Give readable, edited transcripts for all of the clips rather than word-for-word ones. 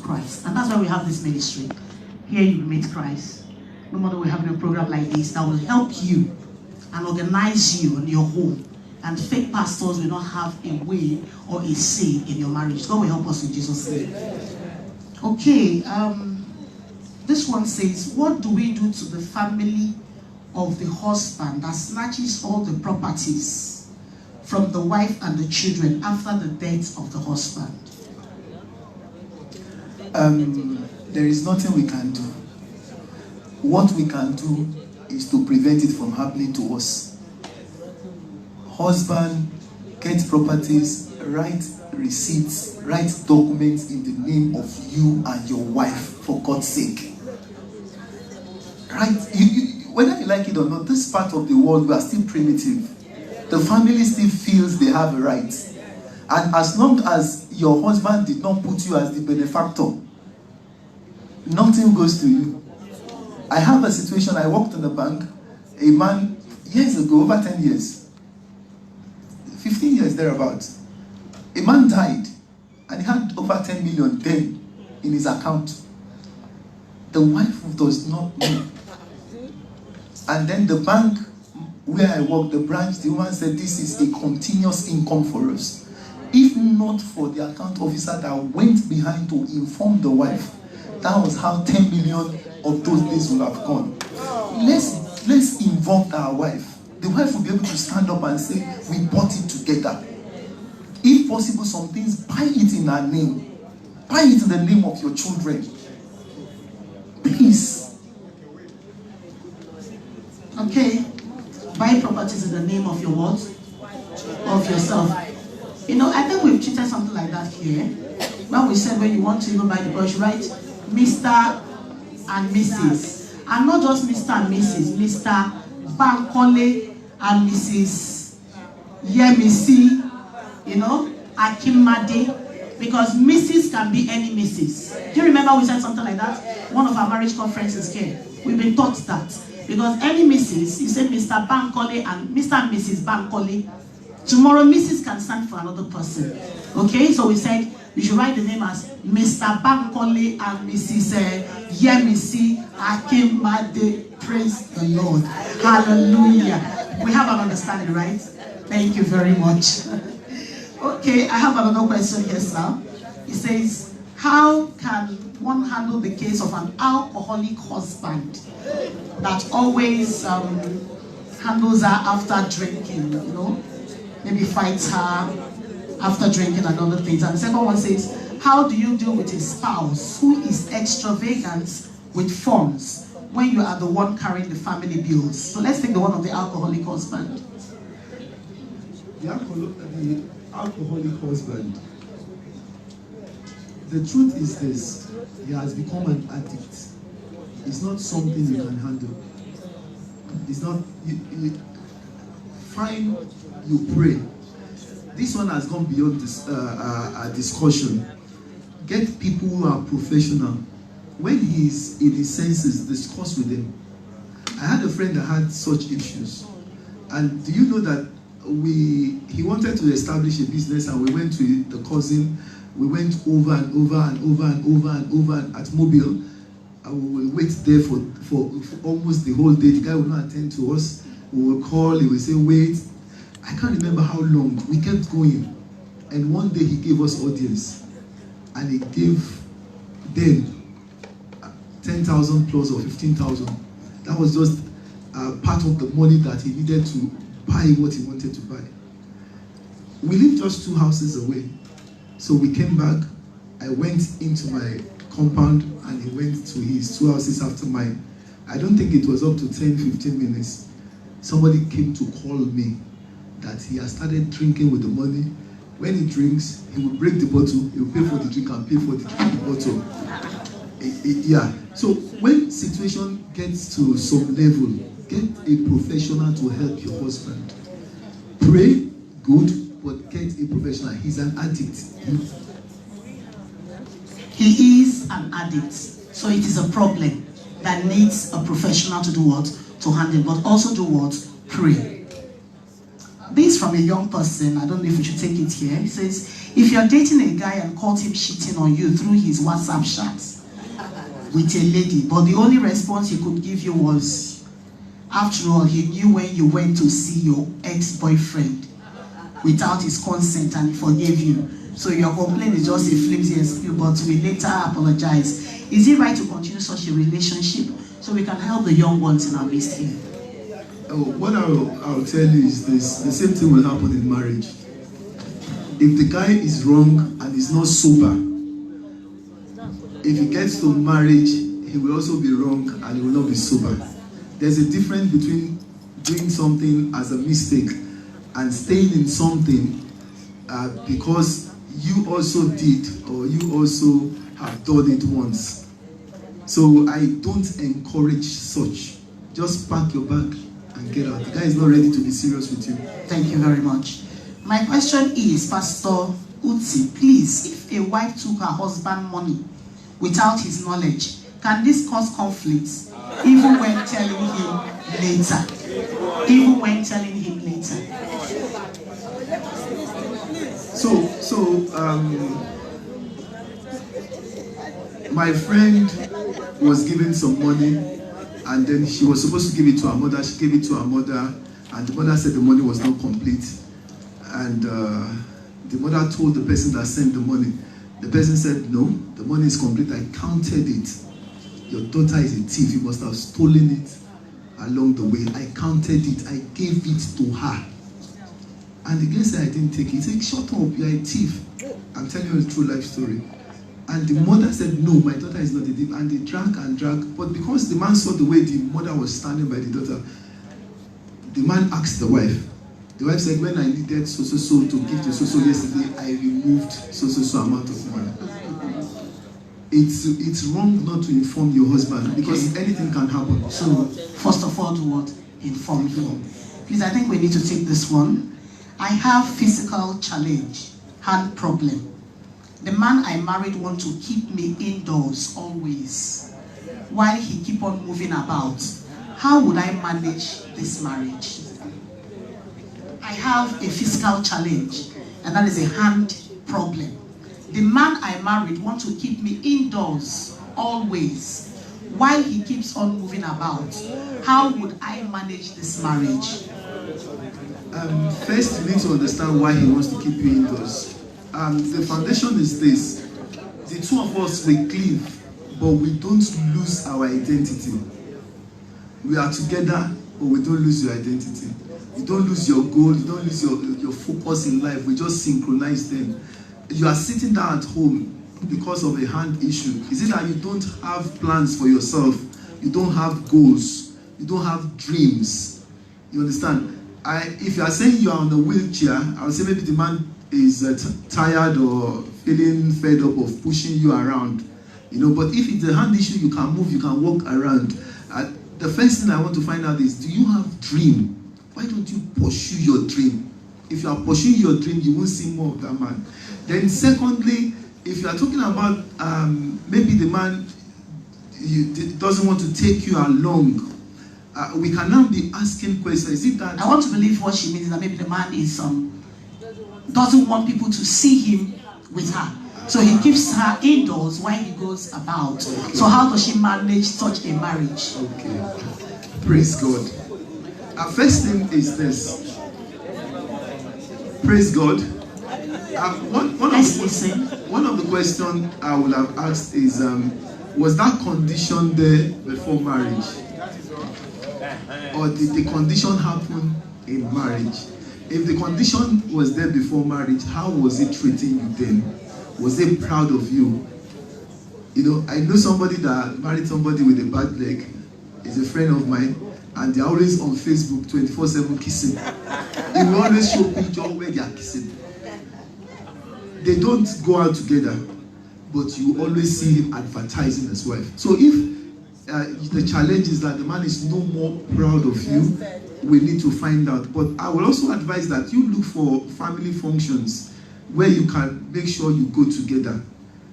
Christ. And that's why we have this ministry. Here you meet Christ. No matter we're having a program like this that will help you and organize you in your home. And fake pastors will not have a way or a say in your marriage. God will help us in Jesus' name. Okay, this one says, what do we do to the family of the husband that snatches all the properties from the wife and the children after the death of the husband? There is nothing we can do. What we can do is to prevent it from happening to us. Husband, get properties, write receipts, write documents in the name of you and your wife, for God's sake. Right? Whether you like it or not, this part of the world, we are still primitive. The family still feels they have a right. And as long as your husband did not put you as the benefactor, nothing goes to you. I have a situation, I worked in a bank, a man, years ago, over 10 years, 15 years thereabouts, a man died and he had over 10 million then in his account. The wife does not know. And then the bank where I work, the branch, the woman said, this is a continuous income for us. If not for the account officer that went behind to inform the wife, that was how 10 million of those days would have gone. Let's involve our wife. The wife will be able to stand up and say, we bought it together. If possible, some things, buy it in her name. Buy it in the name of your children. Please. Okay. Buy properties in the name of your what? Of yourself. You know, I think we've treated something like that here. When we said when you want to even buy the brush, write Mr. and Mrs. And not just Mr. and Mrs. Mr. Bankole and Mrs. Yemisi, you know, Akimade, because Mrs. can be any Mrs. Do you remember we said something like that? One of our marriage conferences here. We've been taught that. Because any Mrs., you say Mr. Bankole and Mr. and Mrs. Bankole. Tomorrow, Mrs. can stand for another person. Okay, so we said you should write the name as Mr. Bankole and Mrs. Yemisi Akimade. Praise the Lord. Hallelujah. We have an understanding, right? Thank you very much. Okay, I have another question here, sir. It says, how can one handle the case of an alcoholic husband that always handles her after drinking, you know? Maybe fights her after drinking and other things. And the second one says, how do you deal with a spouse who is extravagant with funds when you are the one carrying the family bills? So let's take the one of the alcoholic husband. The alcoholic husband, the truth is this: he has become an addict. It's not something you can handle. It's not, fine, you pray. This one has gone beyond this discussion. Get people who are professional. When he's in his senses, discuss with him. I had a friend that had such issues. And do you know that he wanted to establish a business, and we went to the cousin. We went over and over and over and over and over at Mobile. And we will wait there for almost the whole day. The guy will not attend to us. We will call, he will say, wait. I can't remember how long. We kept going. And one day he gave us audience. And he gave them 10,000 plus or 15,000. That was just part of the money that he needed to buy what he wanted to buy. We lived just 2 houses away. So we came back. I went into my compound and he went to his 2 houses after mine. I don't think it was up to 10-15 minutes. Somebody came to call me that he has started drinking with the money. When he drinks, he will break the bottle, he will pay for the drink and pay for the bottle. Yeah. So when situation gets to some level, get a professional to help your husband. Pray, good, but get a professional. He's an addict. He is an addict. So it is a problem that needs a professional to do what? To handle, but also do what? Pray. This from a young person. I don't know if we should take it here. He says, If you're dating a guy and caught him cheating on you through his WhatsApp chats with a lady, but the only response he could give you was, after all, he knew when you went to see your ex-boyfriend without his consent and he forgave you. So your complaint is just a flimsy excuse, but we later apologize. Is it right to continue such a relationship so we can help the young ones in our midst here? What I'll tell you is this: the same thing will happen in marriage. If the guy is wrong and is not sober, if he gets to marriage, he will also be wrong and he will not be sober. There's a difference between doing something as a mistake and staying in something because you also did or you also have done it once. So I don't encourage such. Just pack your bag and get out. The guy is not ready to be serious with you. Thank you very much. My question is, Pastor Utsi, please, if a wife took her husband money without his knowledge, can this cause conflicts even when telling him later? Even when telling him later. My friend was given some money, and then she was supposed to give it to her mother. She gave it to her mother, and the mother said the money was not complete. And the mother told the person that sent the money. The person said, no, the money is complete. I counted it. Your daughter is a thief. You must have stolen it along the way. I counted it. I gave it to her. And the guy said, I didn't take it. He said, shut up, you're a thief. I'm telling you a true life story. And the mother said, no, my daughter is not a thief. And they drank and drank. But because the man saw the way the mother was standing by the daughter, the man asked the wife. The wife said, when I needed so-so-so to give to so-so yesterday, I removed so-so-so amount of money. It's wrong not to inform your husband because anything can happen. So, first of all, do what? Inform him. Please, I think we need to take this one. I have physical challenge, hand problem. The man I married wants to keep me indoors always, while he keep on moving about. How would I manage this marriage? I have a physical challenge, and that is a hand problem. The man I married wants to keep me indoors always, while he keeps on moving about. How would I manage this marriage? First, you need to understand why he wants to keep you indoors. The foundation is this: the two of us, we cleave, but we don't lose our identity. We are together, but we don't lose your identity. You don't lose your goal, you don't lose your focus in life. We just synchronize them. You are sitting down at home because of a hand issue. Is it that you don't have plans for yourself? You don't have goals? You don't have dreams? You understand? If you are saying you are on a wheelchair, I would say maybe the man is tired or feeling fed up of pushing you around. You know, but if it's a hand issue, you can move, you can walk around. The first thing I want to find out is, do you have dream? Why don't you pursue your dream? If you are pursuing your dream, you won't see more of that man. Then secondly, if you are talking about maybe the man doesn't want to take you along, we can now be asking questions. Is it that... I want to believe what she means is that maybe the man is doesn't want people to see him with her. So he keeps her indoors while he goes about. Okay. So how does she manage such a marriage? Okay. Praise God. First thing is this. Praise God. One of the questions I would have asked is, was that condition there before marriage? Or did the condition happen in marriage? If the condition was there before marriage, how was it treating you then? Was they proud of you? You know, I know somebody that married somebody with a bad leg. Is a friend of mine, and they're always on Facebook 24/7 kissing. They will always show pictures where they are kissing. They don't go out together, but you always see him advertising his wife. So if the challenge is that the man is no more proud of you, we need to find out. But I will also advise that you look for family functions where you can make sure you go together.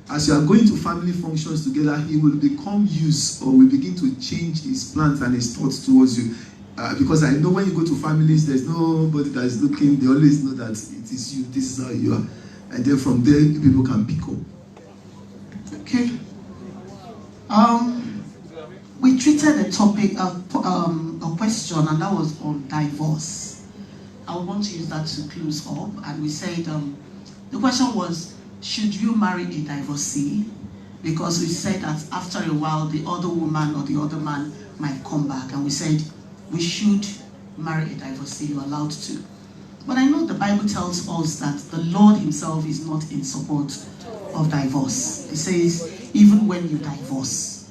As you are going to family functions together, he will become used or will begin to change his plans and his thoughts towards you. Because I know when you go to families, there's nobody that is looking. They always know that it is you. This is how you are. and then from there people can pick up. Okay. We treated a topic, a question, and that was on divorce. I want to use that to close up. And we said, the question was, should you marry a divorcee? Because we said that after a while, the other woman or the other man might come back. And we said, we should marry a divorcee, you're allowed to. But I know the Bible tells us that the Lord himself is not in support of divorce. It says, even when you divorce,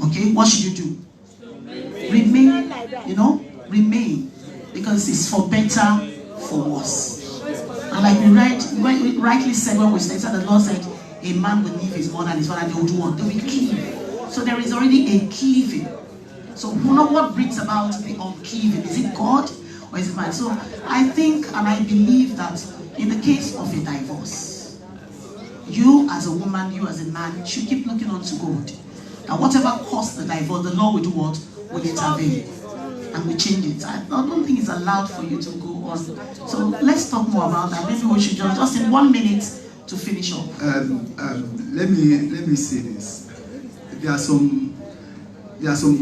okay, what should you do? Remain, remain. Because it's for better, for worse. And like we rightly said when we started, the Lord said, a man will leave his mother and his father, they will do what? They will cleave. So there is already a cleaving. So what brings about the uncleaving? Is it God or is it man? So I think and I believe that in the case of a divorce, you as a woman, you as a man, should keep looking unto God. And whatever caused the divorce, the Lord will do what? Will intervene. And we change it. I don't think it's allowed for you to go on. So let's talk more about that. Maybe we should just in 1 minute to finish up. Let me say this. There are some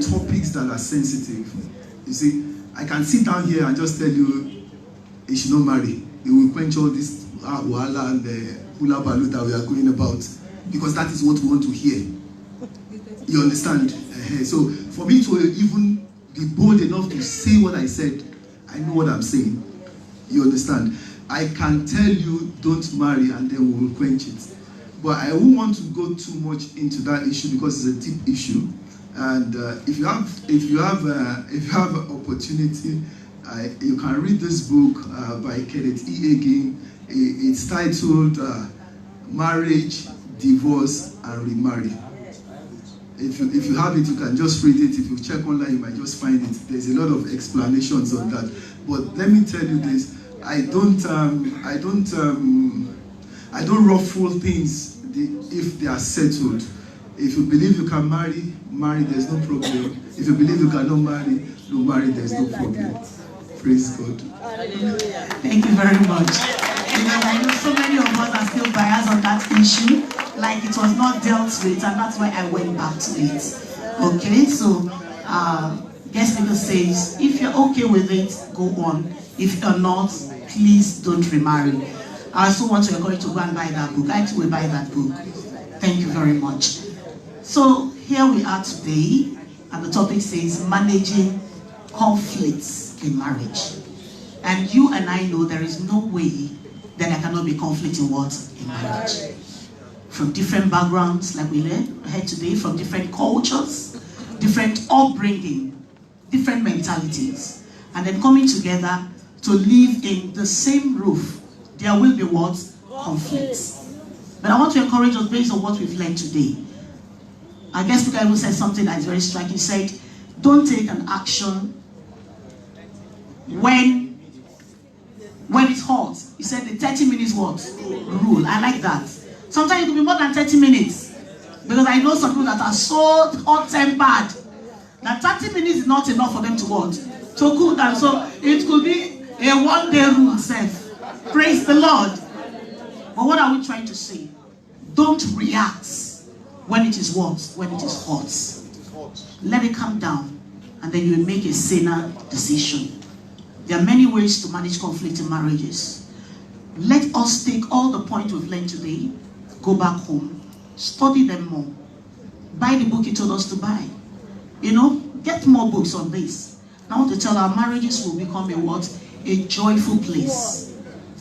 topics that are sensitive. You see, I can sit down here and just tell you you should not marry. It will quench all this wahala and the hula balu that we are going about, because that is what we want to hear. You understand? So for me to even be bold enough to say what I said, I know what I'm saying. You understand? I can tell you don't marry and then we will quench it. But I won't want to go too much into that issue because it's a deep issue. And if you have an opportunity, you can read this book by Kenneth E. Hagin. It's titled Marriage, Divorce, and Remarry. If you have it, you can just read it. If you check online, you might just find it. There's a lot of explanations on that. But let me tell you this: I don't ruffle things if they are settled. If you believe you can marry, there's no problem. If you believe you cannot marry, there's no problem. Praise God. Thank you very much. Because I know so many of us are still biased on that issue, like it was not dealt with, and that's why I went back to it. Okay, so guest speaker says, if you're okay with it, go on. If you're not, please don't remarry. I also want to encourage you to go and buy that book. I too will buy that book. Thank you very much. So here we are today, and the topic says managing conflicts in marriage. And you and I know there is no way that there cannot be conflict in what? In marriage. From different backgrounds, like we heard today, from different cultures, different upbringing, different mentalities, and then coming together to live in the same roof, there will be what? Conflicts. But I want to encourage us based on what we've learned today. I guess the Bible said something that is very striking. He said, don't take an action when it's hot. He said the 30 minutes what? Rule. I like that. Sometimes it could be more than 30 minutes. Because I know some people that are so hot-tempered that 30 minutes is not enough for them to what? To cool down. So it could be a one-day rule itself. Praise the Lord. But what are we trying to say? Don't react when it is what? When it is hot. Let it calm down, and then you will make a saner decision. There are many ways to manage conflict in marriages. Let us take all the points we've learned today, go back home, study them more. Buy the book he told us to buy. Get more books on this. I want to tell our marriages will become a what? A joyful place.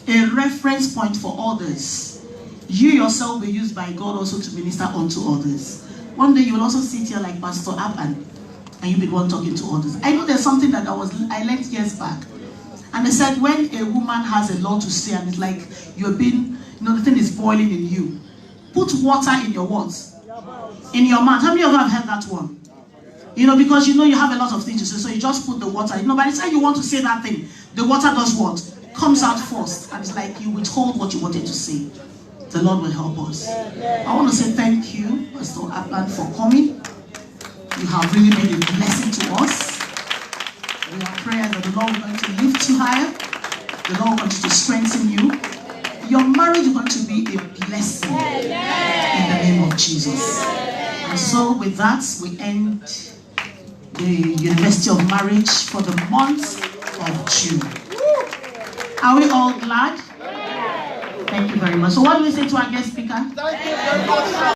A reference point for others. You yourself will be used by God also to minister unto others. One day you will also sit here like Pastor Akpan, and you'll be the one talking to others. I know there's something that I learned years back. And they said when a woman has a lot to say and it's like you're being, the thing is boiling in you, put water in your what? In your mouth. How many of you have heard that one? Because you have a lot of things to say, so you just put the water. By the time you want to say that thing, the water does what? Comes out first. And it's like you withhold what you wanted to say. The Lord will help us. I want to say thank you, Pastor Akpan, for coming. You have really been a blessing to us. We are praying that the Lord will going to lift you higher. The Lord will continue to strengthen you. Your marriage is going to be a blessing in the name of Jesus. And so with that, we end the University of Marriage for the month of June. Are we all glad? Thank you very much. So what do we say to our guest speaker?